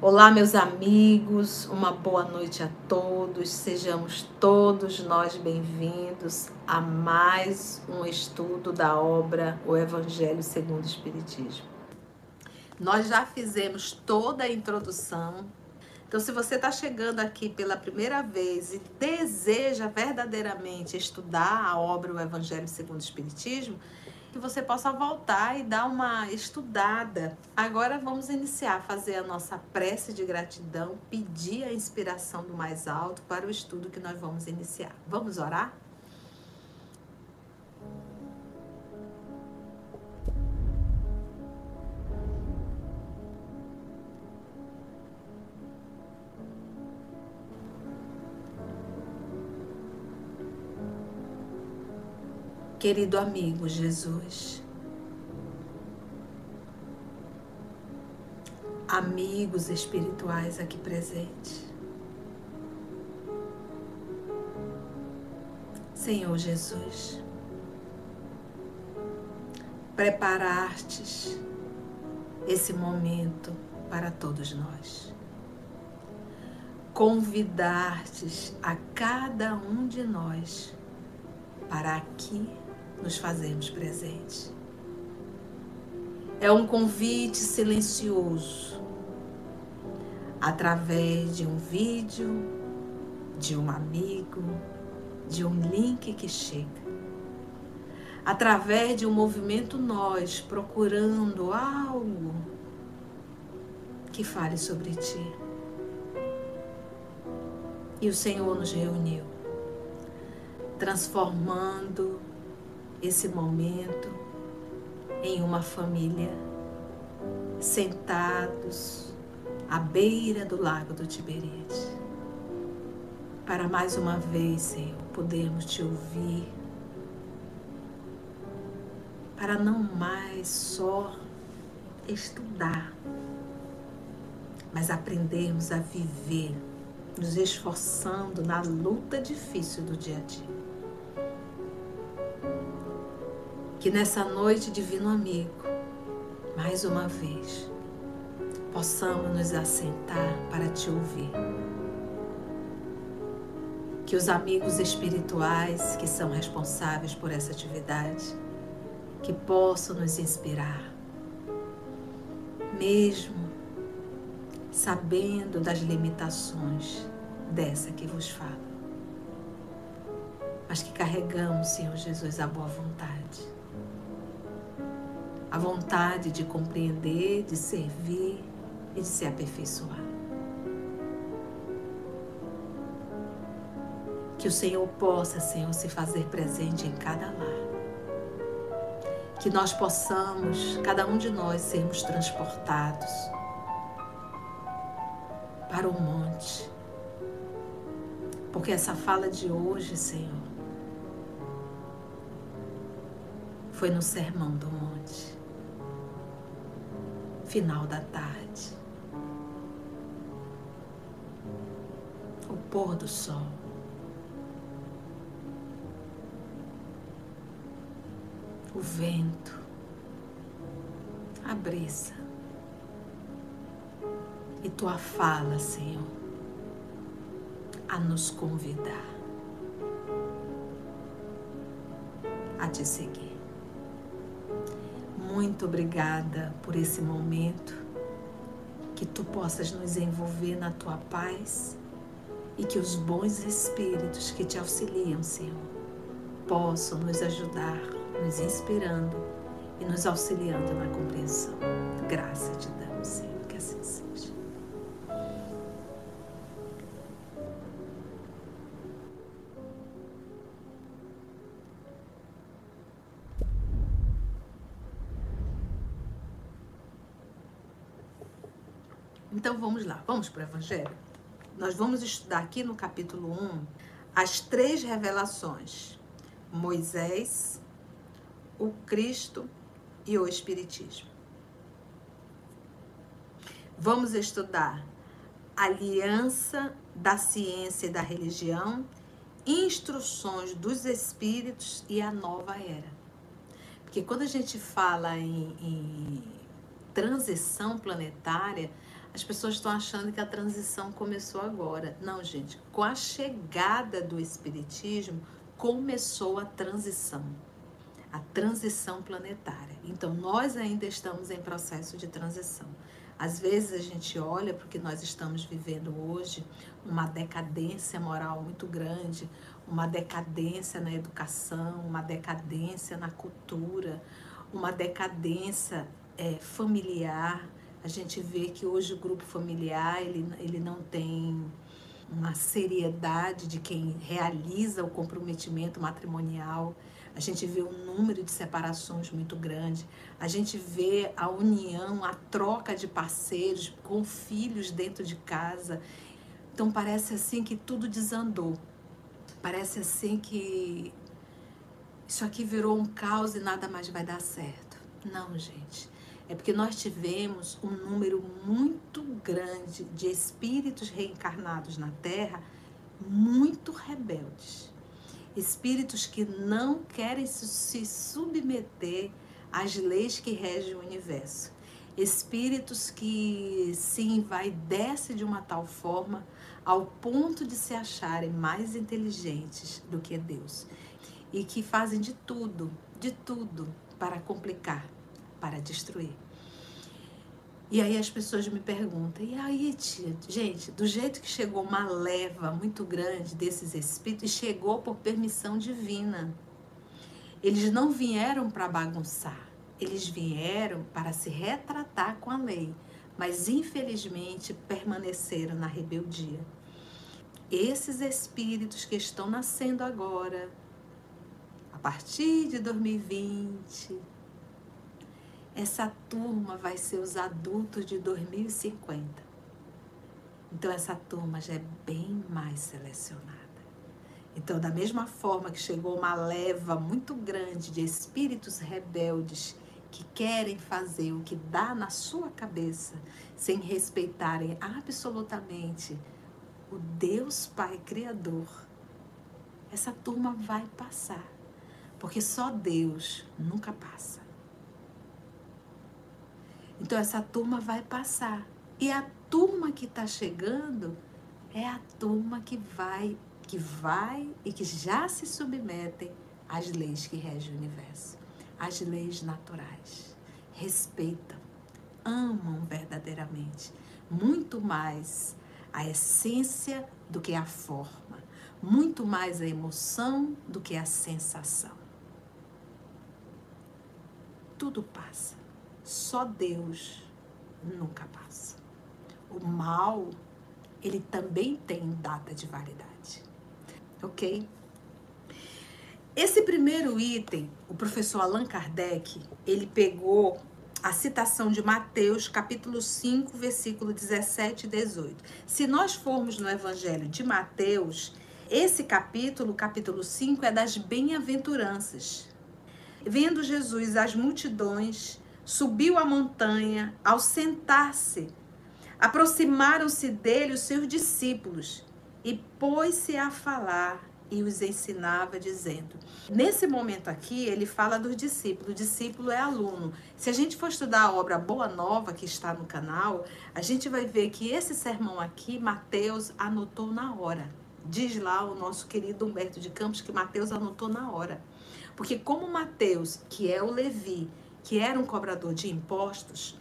Olá, meus amigos, uma boa noite a todos, sejamos todos nós bem-vindos a mais um estudo da obra O Evangelho segundo o Espiritismo. Nós já fizemos toda a introdução, então se você está chegando aqui pela primeira vez e deseja verdadeiramente estudar a obra O Evangelho segundo o Espiritismo, que você possa voltar e dar uma estudada. Agora vamos iniciar a fazer a nossa prece de gratidão, pedir a inspiração do mais alto para o estudo que nós vamos iniciar. Vamos orar? Querido amigo Jesus, amigos espirituais aqui presentes, Senhor Jesus, preparastes esse momento para todos nós. Convidastes a cada um de nós para aqui nos fazermos presentes. É um convite silencioso, através de um vídeo, de um amigo, de um link que chega, através de um movimento nós procurando algo que fale sobre ti. E o Senhor nos reuniu, transformando esse momento em uma família, sentados à beira do lago do Tiberíades, para mais uma vez, Senhor, podermos te ouvir, para não mais só estudar, mas aprendermos a viver, nos esforçando na luta difícil do dia a dia. Que nessa noite, divino amigo, mais uma vez, possamos nos assentar para te ouvir. Que os amigos espirituais que são responsáveis por essa atividade, que possam nos inspirar, mesmo sabendo das limitações dessa que vos falo, mas que carregamos, Senhor Jesus, a boa vontade. A vontade de compreender, de servir e de se aperfeiçoar. Que o Senhor possa, Senhor, se fazer presente em cada lar. Que nós possamos, cada um de nós, sermos transportados para o monte. Porque essa fala de hoje, Senhor, foi no Sermão do Monte. Final da tarde, o pôr do sol, o vento, a brisa e tua fala, Senhor, a nos convidar a te seguir. Muito obrigada por esse momento, que tu possas nos envolver na tua paz e que os bons espíritos que te auxiliam, Senhor, possam nos ajudar, nos inspirando e nos auxiliando na compreensão. Graça te damos, Senhor, que assim seja. Então vamos lá, vamos para o Evangelho? Nós vamos estudar aqui no capítulo 1 as 3 revelações: Moisés, o Cristo e o Espiritismo. Vamos estudar aliança da ciência e da religião, instruções dos espíritos e a nova era. Porque quando a gente fala em transição planetária, as pessoas estão achando que a transição começou agora. Não, gente, com a chegada do espiritismo, começou a transição planetária. Então, nós ainda estamos em processo de transição. Às vezes a gente olha porque nós estamos vivendo hoje uma decadência moral muito grande, uma decadência na educação, uma decadência na cultura, uma decadência familiar. A gente vê que hoje o grupo familiar ele não tem uma seriedade de quem realiza o comprometimento matrimonial. A gente vê um número de separações muito grande. A gente vê a união, a troca de parceiros com filhos dentro de casa. Então parece assim que tudo desandou. Parece assim que isso aqui virou um caos e nada mais vai dar certo. Não, gente. É porque nós tivemos um número muito grande de espíritos reencarnados na Terra, muito rebeldes. Espíritos que não querem se submeter às leis que regem o universo. Espíritos que se envaidecem de uma tal forma ao ponto de se acharem mais inteligentes do que Deus. E que fazem de tudo para complicar, para destruir. E aí as pessoas me perguntam, e aí, tia? Gente, do jeito que chegou uma leva muito grande desses espíritos, chegou por permissão divina. Eles não vieram para bagunçar, eles vieram para se retratar com a lei, mas infelizmente permaneceram na rebeldia. Esses espíritos que estão nascendo agora, a partir de 2020, essa turma vai ser os adultos de 2050. Então, essa turma já é bem mais selecionada. Então, da mesma forma que chegou uma leva muito grande de espíritos rebeldes que querem fazer o que dá na sua cabeça, sem respeitarem absolutamente o Deus Pai Criador, essa turma vai passar. Porque só Deus nunca passa. Então essa turma vai passar. E a turma que está chegando é a turma que vai e que já se submetem às leis que regem o universo, às leis naturais. Respeitam, amam verdadeiramente, muito mais a essência do que a forma, muito mais a emoção do que a sensação. Tudo passa. Só Deus nunca passa. O mal, ele também tem data de validade. Ok? Esse primeiro item, o professor Allan Kardec, ele pegou a citação de Mateus, capítulo 5, versículo 17 e 18. Se nós formos no Evangelho de Mateus, esse capítulo 5, é das bem-aventuranças. Vendo Jesus as multidões, subiu a montanha. Ao sentar-se, aproximaram-se dele os seus discípulos e pôs-se a falar e os ensinava, dizendo. Nesse momento aqui, ele fala dos discípulos. O discípulo é aluno. Se a gente for estudar a obra Boa Nova, que está no canal, a gente vai ver que esse sermão aqui, Mateus anotou na hora. Diz lá o nosso querido Humberto de Campos que Mateus anotou na hora. Porque como Mateus, que é o Levi, que era um cobrador de impostos,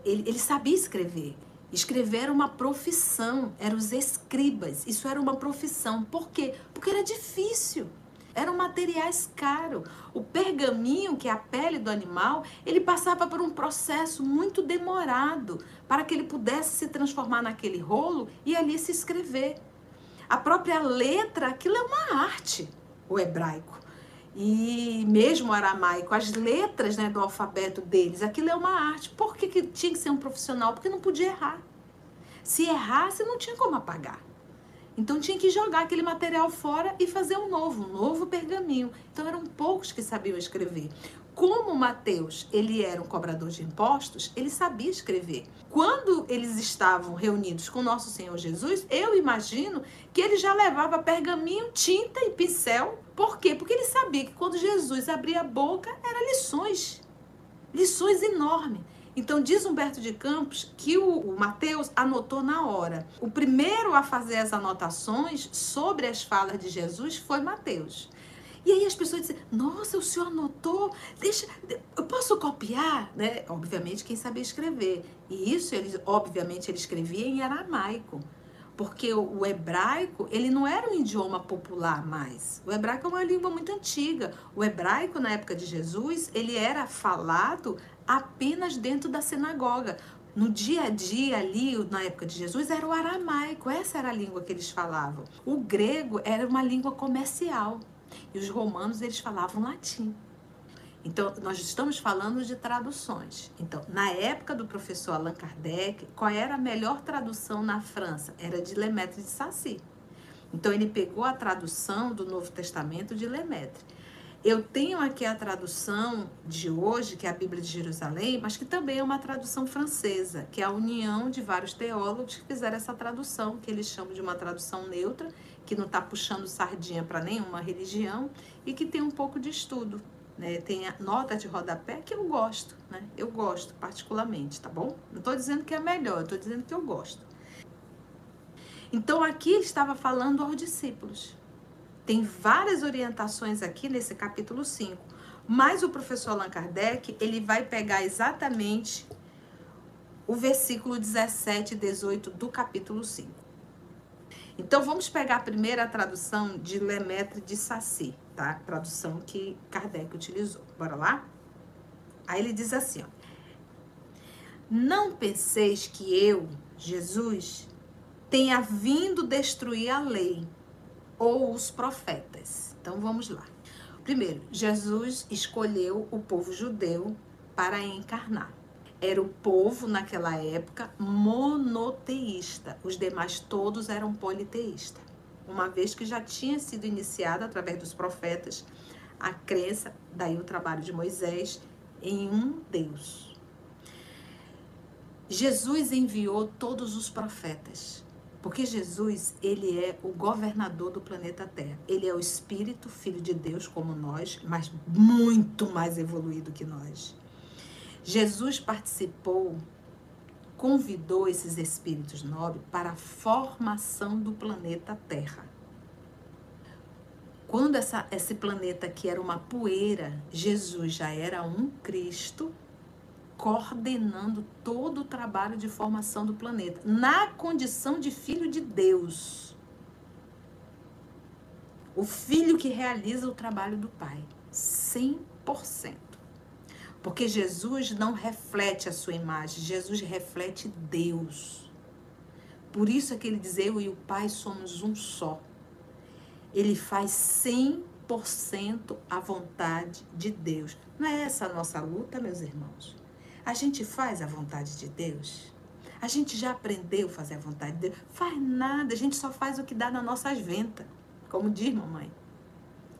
ele sabia escrever. Escrever era uma profissão, eram os escribas, isso era uma profissão. Por quê? Porque era difícil, eram materiais caros. O pergaminho, que é a pele do animal, ele passava por um processo muito demorado para que ele pudesse se transformar naquele rolo e ali se escrever. A própria letra, aquilo é uma arte, o hebraico. E mesmo o aramaico, as letras, né, do alfabeto deles, aquilo é uma arte. Por que tinha que ser um profissional? Porque não podia errar. Se errasse, não tinha como apagar. Então tinha que jogar aquele material fora e fazer um novo pergaminho. Então eram poucos que sabiam escrever. Como Mateus, ele era um cobrador de impostos, ele sabia escrever. Quando eles estavam reunidos com nosso Senhor Jesus, eu imagino que ele já levava pergaminho, tinta e pincel. Por quê? Porque ele sabia que quando Jesus abria a boca, eram lições. Lições enormes. Então, diz Humberto de Campos que o Mateus anotou na hora. O primeiro a fazer as anotações sobre as falas de Jesus foi Mateus. E aí as pessoas dizem, nossa, o senhor anotou, eu posso copiar? Né? Obviamente quem sabia escrever. E isso, obviamente, ele escrevia em aramaico. Porque o hebraico, ele não era um idioma popular mais. O hebraico é uma língua muito antiga. O hebraico, na época de Jesus, ele era falado apenas dentro da sinagoga. No dia a dia ali, na época de Jesus, era o aramaico. Essa era a língua que eles falavam. O grego era uma língua comercial. E os romanos, eles falavam latim. Então, nós estamos falando de traduções. Então, na época do professor Allan Kardec, qual era a melhor tradução na França? Era de Lemaitre de Sacy. Então, ele pegou a tradução do Novo Testamento de Lemaitre. Eu tenho aqui a tradução de hoje, que é a Bíblia de Jerusalém, mas que também é uma tradução francesa, que é a união de vários teólogos que fizeram essa tradução, que eles chamam de uma tradução neutra, que não está puxando sardinha para nenhuma religião e que tem um pouco de estudo. Né? Tem a nota de rodapé que eu gosto, né? Eu gosto particularmente, tá bom? Não estou dizendo que é melhor, eu estou dizendo que eu gosto. Então aqui ele estava falando aos discípulos. Tem várias orientações aqui nesse capítulo 5, mas o professor Allan Kardec, ele vai pegar exatamente o versículo 17 e 18 do capítulo 5. Então, vamos pegar a primeira tradução de Lemaitre de Sacy, tá? Tradução que Kardec utilizou. Bora lá? Aí ele diz assim, ó. Não penseis que eu, Jesus, tenha vindo destruir a lei ou os profetas. Então, vamos lá. Primeiro, Jesus escolheu o povo judeu para encarnar. Era o povo, naquela época, monoteísta. Os demais todos eram politeístas. Uma vez que já tinha sido iniciada, através dos profetas, a crença, daí o trabalho de Moisés, em um Deus. Jesus enviou todos os profetas. Porque Jesus, ele é o governador do planeta Terra. Ele é o Espírito, Filho de Deus, como nós, mas muito mais evoluído que nós. Jesus participou, convidou esses espíritos nobres para a formação do planeta Terra. Quando esse planeta aqui era uma poeira, Jesus já era um Cristo coordenando todo o trabalho de formação do planeta, na condição de filho de Deus. O filho que realiza o trabalho do Pai, 100%. Porque Jesus não reflete a sua imagem, Jesus reflete Deus. Por isso é que ele diz, eu e o Pai somos um só. Ele faz 100% a vontade de Deus. Não é essa a nossa luta, meus irmãos? A gente faz a vontade de Deus? A gente já aprendeu a fazer a vontade de Deus? Faz nada, a gente só faz o que dá nas nossas ventas. Como diz mamãe.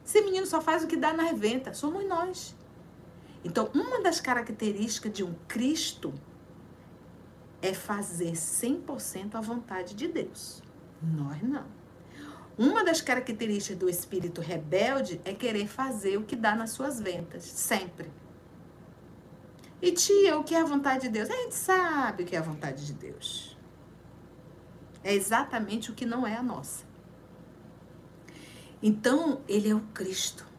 Esse menino só faz o que dá nas ventas, somos nós. Então, uma das características de um Cristo é fazer 100% a vontade de Deus. Nós não. Uma das características do espírito rebelde é querer fazer o que dá nas suas ventas, sempre. E tia, o que é a vontade de Deus? A gente sabe o que é a vontade de Deus. É exatamente o que não é a nossa. Então, ele é o Cristo.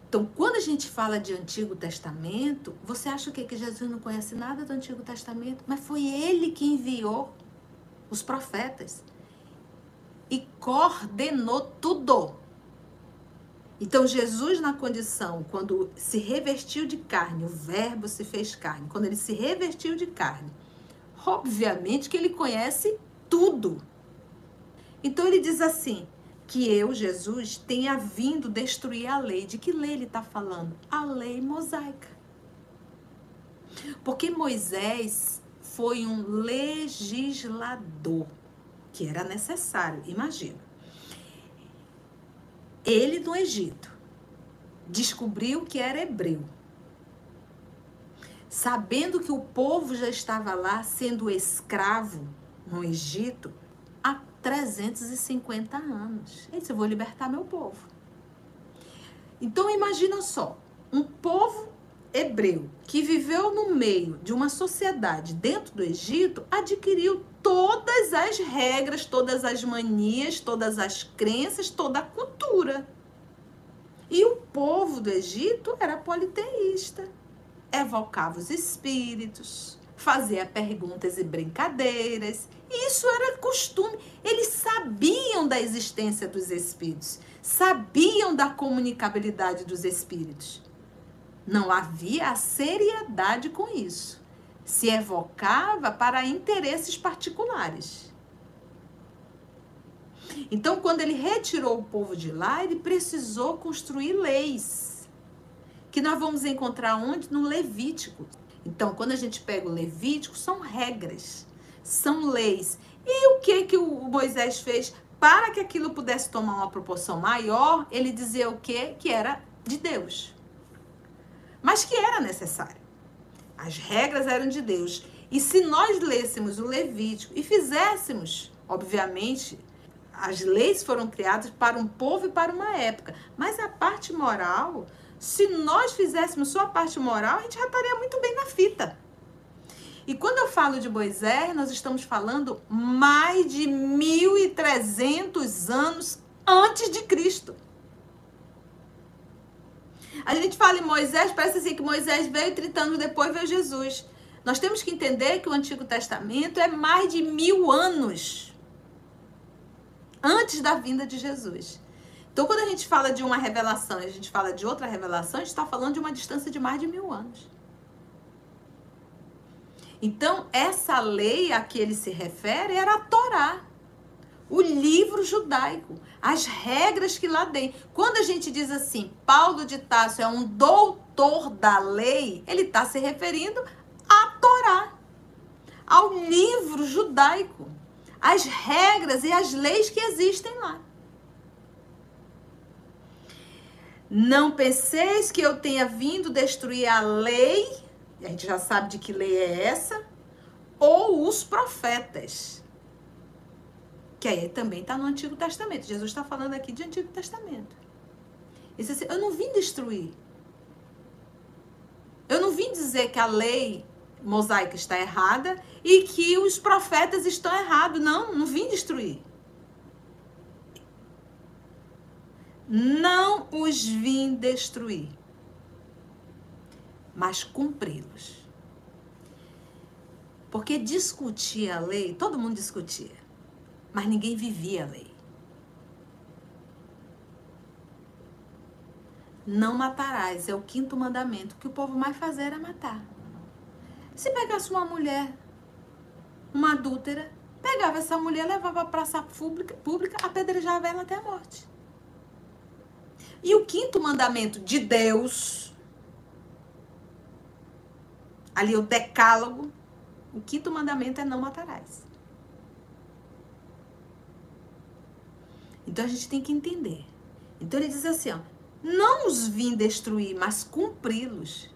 Então, quando a gente fala de Antigo Testamento, você acha o quê? Que Jesus não conhece nada do Antigo Testamento? Mas foi ele que enviou os profetas e coordenou tudo. Então, Jesus na condição, quando se revestiu de carne, o verbo se fez carne, quando ele se revestiu de carne, obviamente que ele conhece tudo. Então, ele diz assim, que eu, Jesus, tenha vindo destruir a lei. De que lei ele está falando? A lei mosaica. Porque Moisés foi um legislador, que era necessário, imagina. Ele no Egito, descobriu que era hebreu, sabendo que o povo já estava lá sendo escravo no Egito há 350 anos. Ele disse, eu vou libertar meu povo. Então imagina só, um povo hebreu que viveu no meio de uma sociedade dentro do Egito, adquiriu todas as regras, todas as manias, todas as crenças, toda a cultura. E o povo do Egito era politeísta, evocava os espíritos, fazia perguntas e brincadeiras. Isso era costume. Eles sabiam da existência dos espíritos, sabiam da comunicabilidade dos espíritos. Não havia a seriedade com isso. Se evocava para interesses particulares. Então, quando ele retirou o povo de lá, ele precisou construir leis, que nós vamos encontrar onde? No Levítico. Então, quando a gente pega o Levítico, são regras, são leis. E o que o Moisés fez? Para que aquilo pudesse tomar uma proporção maior, ele dizia o quê? Que era de Deus. Mas que era necessário. As regras eram de Deus. E se nós lêssemos o Levítico e fizéssemos, obviamente, as leis foram criadas para um povo e para uma época. Mas a parte moral, se nós fizéssemos só a parte moral, a gente já estaria muito bem na fita. E quando eu falo de Moisés, nós estamos falando mais de 1.300 anos antes de Cristo. A gente fala em Moisés, parece assim que Moisés veio 30 anos depois, veio Jesus. Nós temos que entender que o Antigo Testamento é mais de 1000 anos antes da vinda de Jesus. Então, quando a gente fala de uma revelação e a gente fala de outra revelação, a gente está falando de uma distância de mais de 1000 anos. Então, essa lei a que ele se refere era a Torá, o livro judaico, as regras que lá tem. Quando a gente diz assim, Paulo de Tarso é um doutor da lei, ele está se referindo à Torá, ao livro judaico, às regras e às leis que existem lá. Não penseis que eu tenha vindo destruir a lei, a gente já sabe de que lei é essa, ou os profetas. Que aí também está no Antigo Testamento. Jesus está falando aqui de Antigo Testamento. Ele disse assim, eu não vim destruir. Eu não vim dizer que a lei mosaica está errada e que os profetas estão errados. Não, não vim destruir. Não os vim destruir, mas cumpri-los. Porque discutir a lei, todo mundo discutia, mas ninguém vivia a lei. Não matarás, é o 5º mandamento. O que o povo mais fazia era matar. Se pegasse uma mulher, uma adúltera, pegava essa mulher, levava para a praça pública, apedrejava ela até a morte. E o 5º mandamento de Deus, ali o decálogo, o 5º mandamento é não matarás. Então a gente tem que entender. Então ele diz assim, ó, não os vim destruir, mas cumpri-los.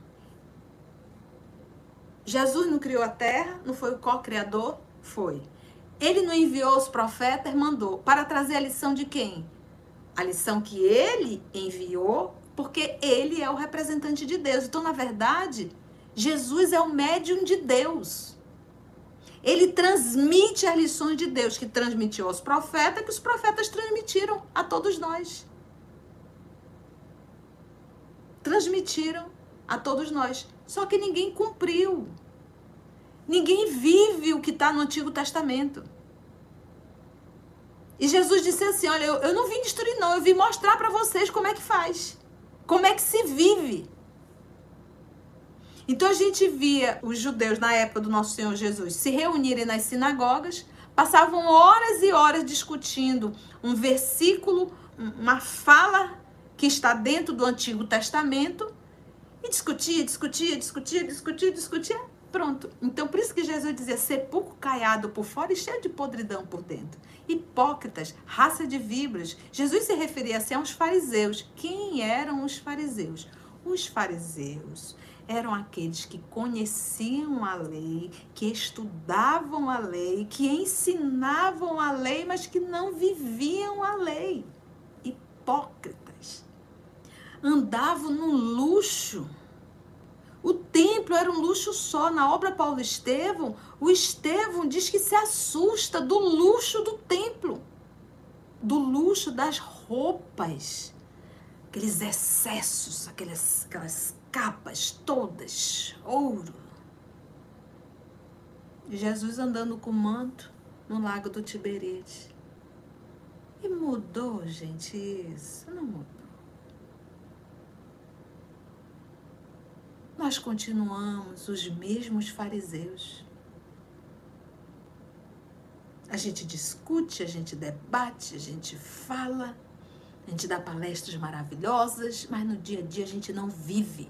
Jesus não criou a terra, não foi o co-criador? Foi. Ele não enviou os profetas, mandou. Para trazer a lição de quem? A lição que ele enviou, porque ele é o representante de Deus. Então, na verdade, Jesus é o médium de Deus. Ele transmite as lições de Deus, que transmitiu aos profetas, que os profetas transmitiram a todos nós. Transmitiram a todos nós. Só que ninguém cumpriu. Ninguém vive o que está no Antigo Testamento. E Jesus disse assim, olha, eu não vim destruir não, eu vim mostrar para vocês como é que faz. Como é que se vive. Então a gente via os judeus na época do nosso Senhor Jesus se reunirem nas sinagogas, passavam horas e horas discutindo um versículo, uma fala que está dentro do Antigo Testamento, e discutia. Pronto. Então, por isso que Jesus dizia sepulcro caiado por fora e cheio de podridão por dentro. Hipócritas, raça de víboras. Jesus se referia assim aos fariseus. Quem eram os fariseus? Os fariseus eram aqueles que conheciam a lei, que estudavam a lei, que ensinavam a lei, mas que não viviam a lei. Hipócritas. Andavam no luxo. O templo era um luxo só. Na obra Paulo Estevão, o Estevão diz que se assusta do luxo do templo, do luxo das roupas, aqueles excessos, aquelas capas todas, ouro. Jesus andando com manto no lago do Tiberíades. E mudou, gente, isso? Não mudou. Nós continuamos os mesmos fariseus. A gente discute, a gente debate, a gente fala, a gente dá palestras maravilhosas, mas no dia a dia a gente não vive.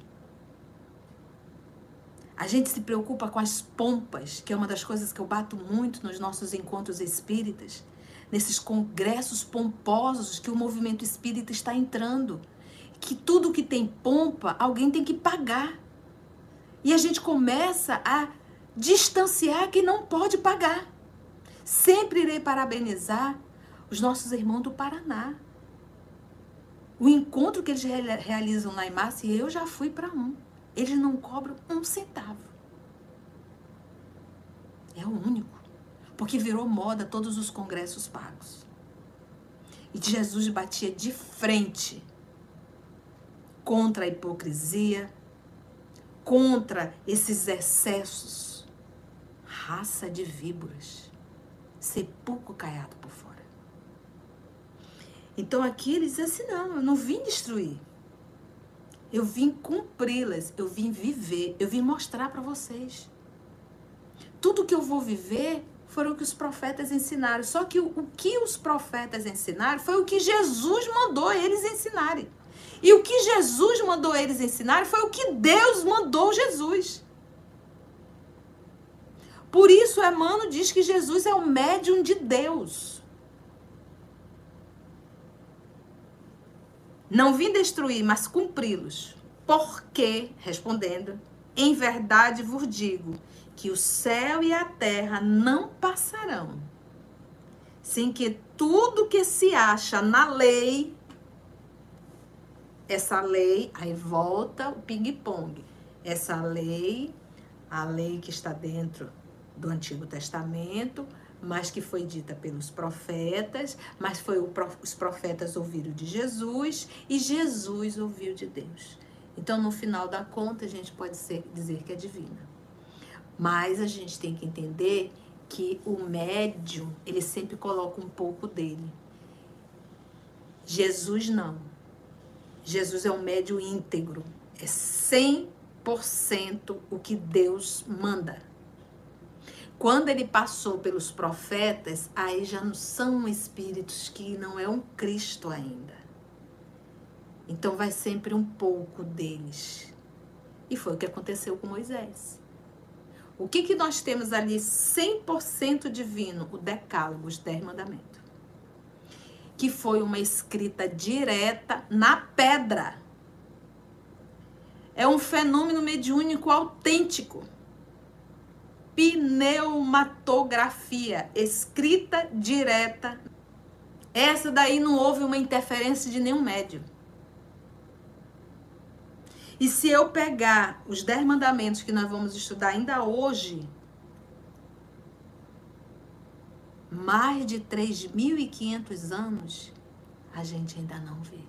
A gente se preocupa com as pompas, que é uma das coisas que eu bato muito nos nossos encontros espíritas, nesses congressos pomposos que o movimento espírita está entrando, que tudo que tem pompa, alguém tem que pagar. E a gente começa a distanciar quem não pode pagar. Sempre irei parabenizar os nossos irmãos do Paraná. O encontro que eles realizam lá em Massa, e eu já fui para um. Eles não cobram um centavo. É o único. Porque virou moda todos os congressos pagos. E Jesus batia de frente contra a hipocrisia, contra esses excessos. Raça de víboras. Sepulcro caiado por fora. Então aqui ele diz assim, não, eu não vim destruir. Eu vim cumpri-las, eu vim viver, eu vim mostrar para vocês. Tudo que eu vou viver foram o que os profetas ensinaram. Só que o que os profetas ensinaram foi o que Jesus mandou eles ensinarem. E o que Jesus mandou eles ensinarem foi o que Deus mandou Jesus. Por isso, Emmanuel diz que Jesus é o médium de Deus. Não vim destruir, mas cumpri-los. Porque, respondendo, em verdade vos digo que o céu e a terra não passarão, sem que tudo que se acha na lei, essa lei, aí volta o ping-pong, essa lei, a lei que está dentro do Antigo Testamento, mas que foi dita pelos profetas, mas os profetas ouviram de Jesus e Jesus ouviu de Deus. Então, no final da conta, a gente pode dizer que é divina. Mas a gente tem que entender que o médium, ele sempre coloca um pouco dele. Jesus não. Jesus é um médium íntegro. É 100% o que Deus manda. Quando ele passou pelos profetas, aí já não são espíritos que não é um Cristo ainda. Então vai sempre um pouco deles. E foi o que aconteceu com Moisés. O que nós temos ali 100% divino? O Decálogo, os 10 mandamentos. Que foi uma escrita direta na pedra. É um fenômeno mediúnico autêntico. Pneumatografia, escrita direta. Essa daí não houve uma interferência de nenhum médium. E se eu pegar os 10 mandamentos que nós vamos estudar ainda hoje, mais de 3.500 anos, a gente ainda não vive.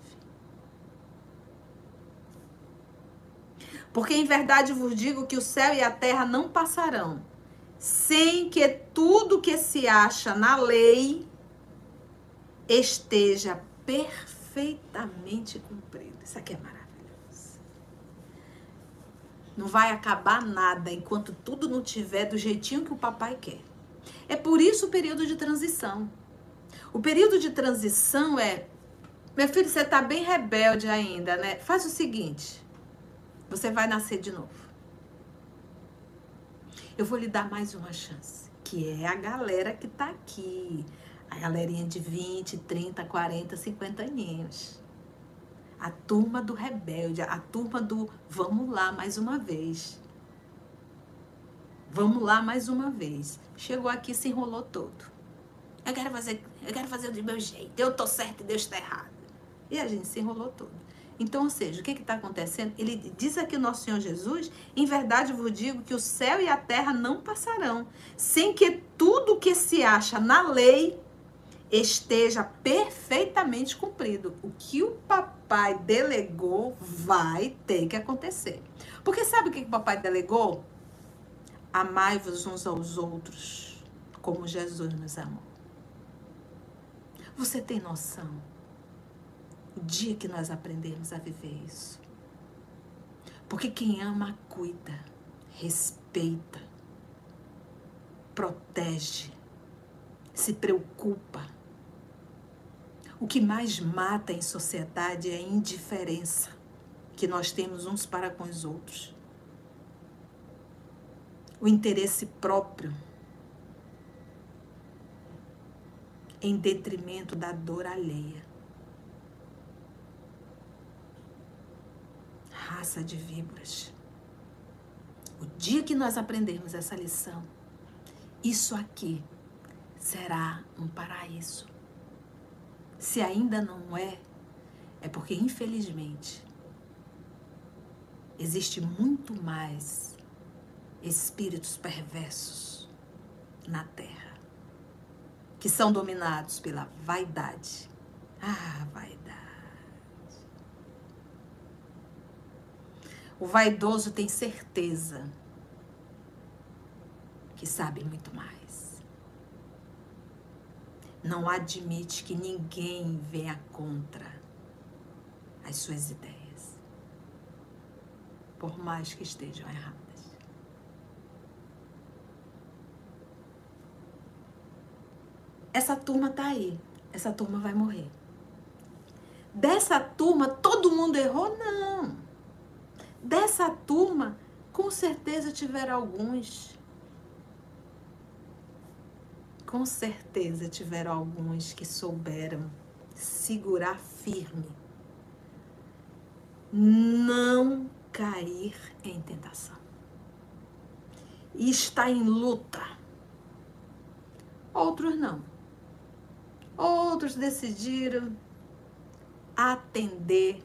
Porque em verdade vos digo que o céu e a terra não passarão, sem que tudo que se acha na lei esteja perfeitamente cumprido. Isso aqui é maravilhoso. Não vai acabar nada enquanto tudo não tiver do jeitinho que o papai quer. É por isso o período de transição. O período de transição é... Meu filho, você está bem rebelde ainda, né? Faz o seguinte. Você vai nascer de novo. Eu vou lhe dar mais uma chance, que é a galera que tá aqui. A galerinha de 20, 30, 40, 50 aninhos. A turma do rebelde, a turma do vamos lá mais uma vez. Vamos lá mais uma vez. Chegou aqui e se enrolou todo. Eu quero fazer do meu jeito. Eu tô certo e Deus tá errado. E a gente se enrolou todo. Então, ou seja, o que está acontecendo? Ele diz aqui o nosso Senhor Jesus: em verdade eu vos digo que o céu e a terra não passarão, sem que tudo que se acha na lei esteja perfeitamente cumprido. O que o papai delegou vai ter que acontecer. Porque sabe o que o papai delegou? Amai-vos uns aos outros, como Jesus nos amou. Você tem noção? O dia que nós aprendermos a viver isso. Porque quem ama, cuida, respeita, protege, se preocupa. O que mais mata em sociedade é a indiferença que nós temos uns para com os outros. O interesse próprio em detrimento da dor alheia. Raça de víboras. O dia que nós aprendermos essa lição, isso aqui será um paraíso. Se ainda não é, é porque, infelizmente, existe muito mais espíritos perversos na Terra, que são dominados pela vaidade. Ah, vaidade. O vaidoso tem certeza que sabe muito mais. Não admite que ninguém venha contra as suas ideias, por mais que estejam erradas. Essa turma tá aí, essa turma vai morrer. Dessa turma, todo mundo errou? Não. Dessa turma, com certeza tiveram alguns. Com certeza tiveram alguns que souberam segurar firme. Não cair em tentação. E estar em luta. Outros não. Outros decidiram atender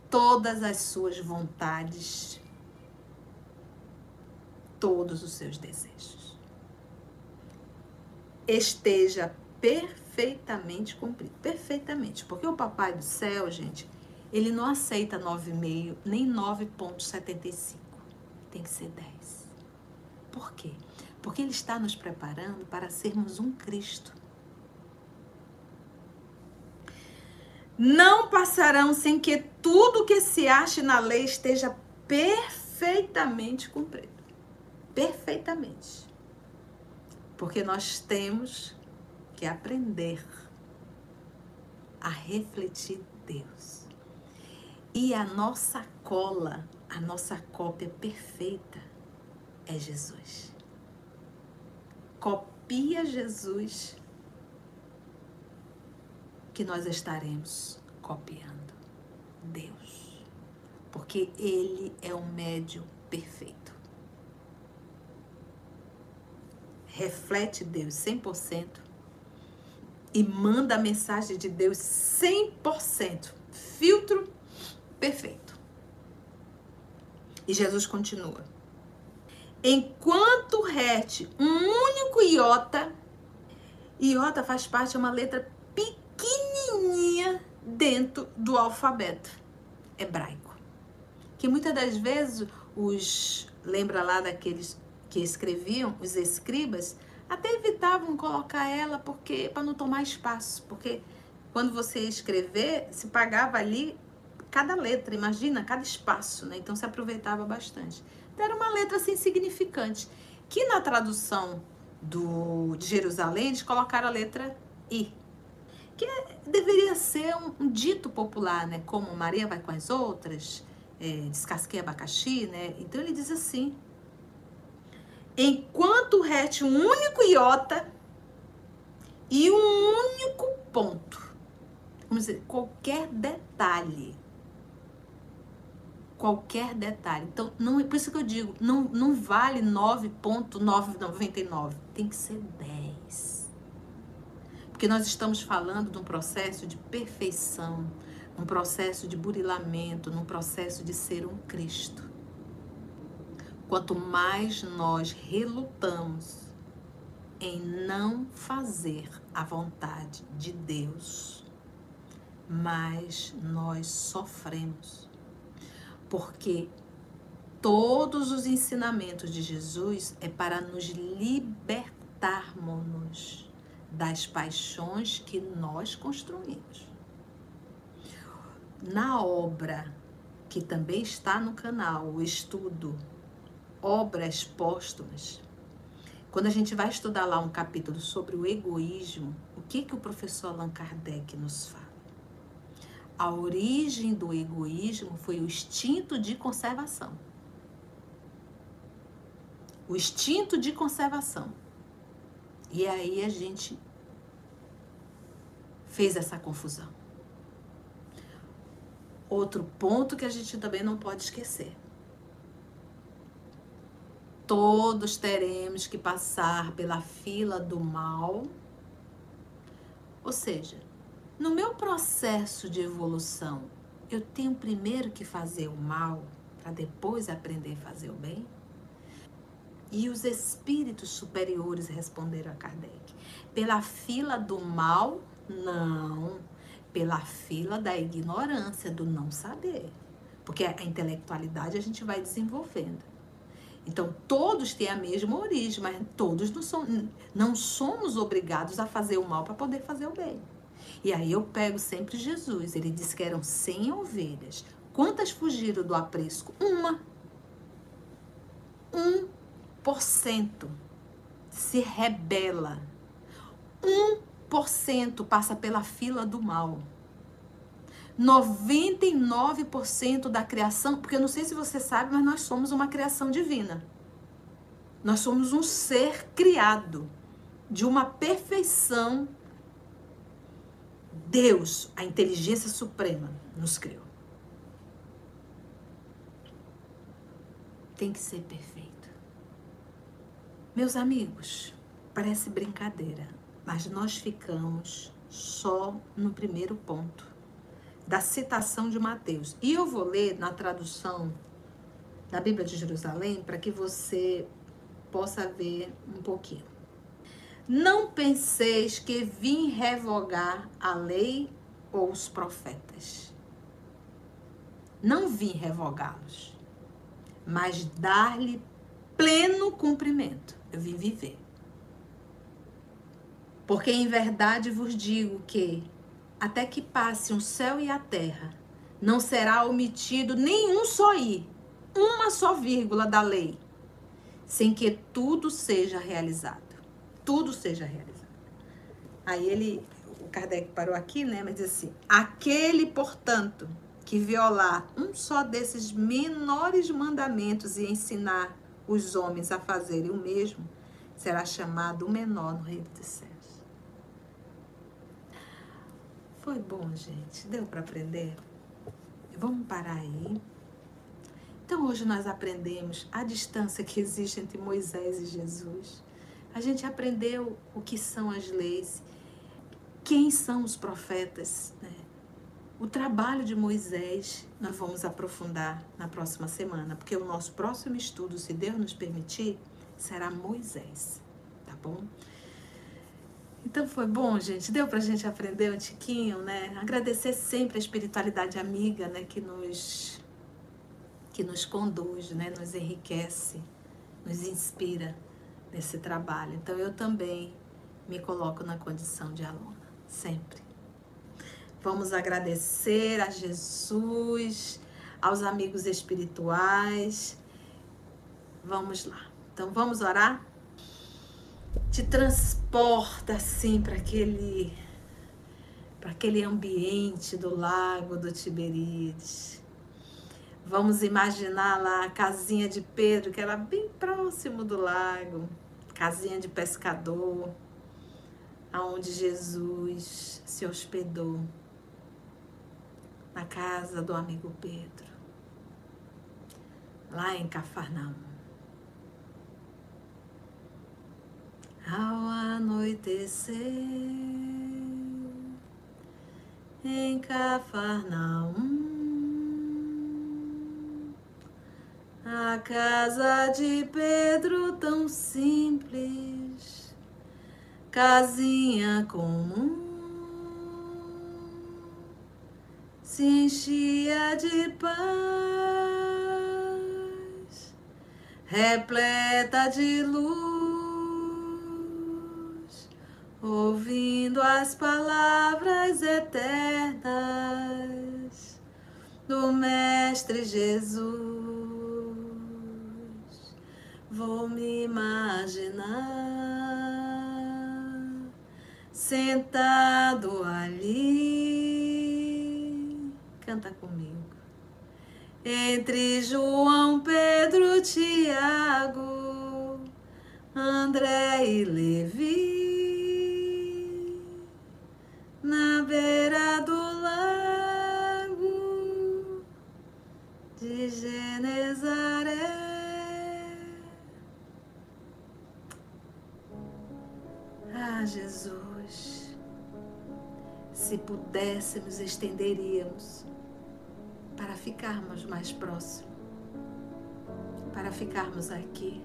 todas as suas vontades, todos os seus desejos. Esteja perfeitamente cumprido. Perfeitamente. Porque o Papai do Céu, gente, ele não aceita 9,5 nem 9,75. Tem que ser 10. Por quê? Porque ele está nos preparando para sermos um Cristo. Não passarão sem que tudo que se ache na lei esteja perfeitamente cumprido. Perfeitamente. Porque nós temos que aprender a refletir Deus. E a nossa cola, a nossa cópia perfeita é Jesus. Copia Jesus que nós estaremos copiando Deus. Porque Ele é o médium perfeito. Reflete Deus 100% e manda a mensagem de Deus 100%. Filtro perfeito. E Jesus continua. Enquanto reste um único iota faz parte de uma letra pequenininha dentro do alfabeto hebraico. Que muitas das vezes lembra lá daqueles que escreviam, os escribas, até evitavam colocar ela para não tomar espaço, porque quando você escrever, se pagava ali cada letra, imagina, cada espaço, né? Então se aproveitava bastante. Então era uma letra assim insignificante, que na tradução de Jerusalém eles colocaram a letra I, que deveria ser um dito popular, né? Como Maria vai com as outras, descasquei abacaxi, né? Então ele diz assim. enquanto reste um único iota e um único ponto. Vamos dizer, qualquer detalhe. Qualquer detalhe. Então, não, por isso que eu digo, não vale 9,999. Tem que ser 10. Porque nós estamos falando de um processo de perfeição, um processo de burilamento, num processo de ser um Cristo. Quanto mais nós relutamos em não fazer a vontade de Deus, mais nós sofremos. Porque todos os ensinamentos de Jesus é para nos libertarmos das paixões que nós construímos. Na obra, que também está no canal, o estudo, Obras Póstumas, quando a gente vai estudar lá um capítulo sobre o egoísmo, o que o professor Allan Kardec nos fala? A origem do egoísmo foi o instinto de conservação. O instinto de conservação. E aí a gente fez essa confusão. Outro ponto que a gente também não pode esquecer. Todos teremos que passar pela fila do mal. Ou seja, no meu processo de evolução, eu tenho primeiro que fazer o mal para depois aprender a fazer o bem? E os espíritos superiores responderam a Kardec. Pela fila do mal, não. Pela fila da ignorância, do não saber. Porque a intelectualidade a gente vai desenvolvendo. Então, todos têm a mesma origem, mas todos não somos obrigados a fazer o mal para poder fazer o bem. E aí eu pego sempre Jesus. Ele disse que eram 100 ovelhas. Quantas fugiram do aprisco? Uma. 1% se rebela. 1% passa pela fila do mal. 99% da criação, porque eu não sei se você sabe, mas nós somos uma criação divina. Nós somos um ser criado de uma perfeição. Deus, a inteligência suprema, nos criou. Tem que ser perfeito. Meus amigos, parece brincadeira, mas nós ficamos só no primeiro ponto da citação de Mateus. E eu vou ler na tradução da Bíblia de Jerusalém para que você possa ver um pouquinho. Não penseis que vim revogar a lei ou os profetas. Não vim revogá-los, mas dar-lhe pleno cumprimento. Eu vim viver. Porque em verdade vos digo que até que passe o céu e a terra, não será omitido nenhum só i, uma só vírgula da lei, sem que tudo seja realizado. Tudo seja realizado. Aí o Kardec parou aqui, né? Mas diz assim, aquele, portanto, que violar um só desses menores mandamentos e ensinar os homens a fazerem o mesmo, será chamado o menor no reino dos céus. Foi bom, gente? Deu para aprender? Vamos parar aí. Então, hoje nós aprendemos a distância que existe entre Moisés e Jesus. A gente aprendeu o que são as leis, quem são os profetas, né? O trabalho de Moisés nós vamos aprofundar na próxima semana, porque o nosso próximo estudo, se Deus nos permitir, será Moisés, tá bom? Então foi bom, gente? Deu pra gente aprender um tiquinho, né? Agradecer sempre a espiritualidade amiga, né? Que nos conduz, né? Nos enriquece, nos inspira nesse trabalho. Então eu também me coloco na condição de aluna, sempre. Vamos agradecer a Jesus, aos amigos espirituais. Vamos lá. Então vamos orar? Te transporta assim para aquele ambiente do lago do Tiberíades. Vamos imaginar lá a casinha de Pedro, que era bem próximo do lago, casinha de pescador, aonde Jesus se hospedou, na casa do amigo Pedro, lá em Cafarnaum. Ao anoitecer, em Cafarnaum, a casa de Pedro tão simples, casinha comum, se enchia de paz, repleta de luz, ouvindo as palavras eternas do Mestre Jesus. Vou me imaginar sentado ali, canta comigo, entre João, Pedro, Tiago, André e Levi, na beira do lago de Genezaré. Ah, Jesus, se pudéssemos, estenderíamos para ficarmos mais próximos, para ficarmos aqui,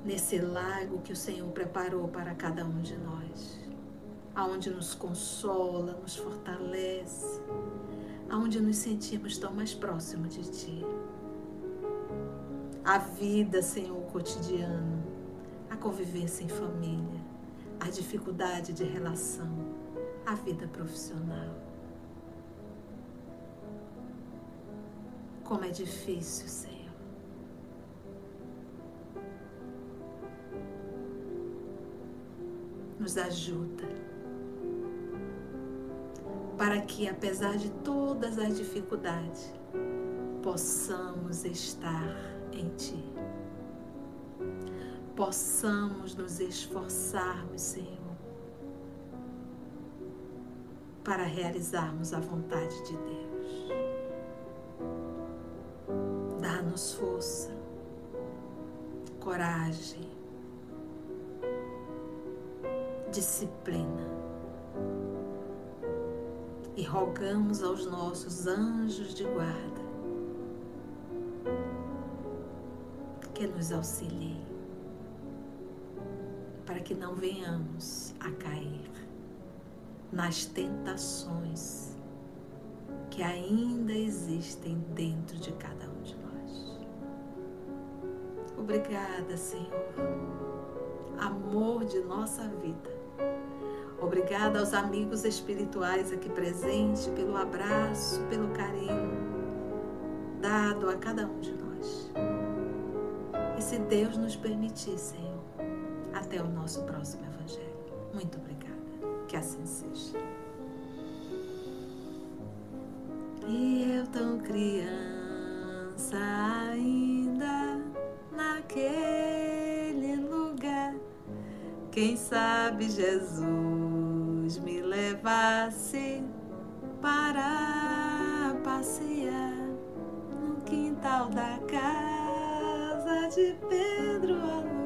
nesse lago que o Senhor preparou para cada um de nós, aonde nos consola, nos fortalece, aonde nos sentimos tão mais próximos de Ti. A vida, Senhor, cotidiano, a convivência em família, a dificuldade de relação, a vida profissional. Como é difícil, Senhor. Nos ajuda para que, apesar de todas as dificuldades, possamos estar em Ti. Possamos nos esforçarmos, Senhor, para realizarmos a vontade de Deus. Dá-nos força, coragem, disciplina. E rogamos aos nossos anjos de guarda que nos auxiliem, para que não venhamos a cair nas tentações que ainda existem dentro de cada um de nós. Obrigada, Senhor, amor de nossa vida. Obrigada aos amigos espirituais aqui presentes pelo abraço, pelo carinho dado a cada um de nós. E se Deus nos permitir, Senhor, até o nosso próximo Evangelho. Muito obrigada. Que assim seja. E eu tão criança ainda naquele lugar, quem sabe Jesus me levasse para passear no quintal da casa de Pedro.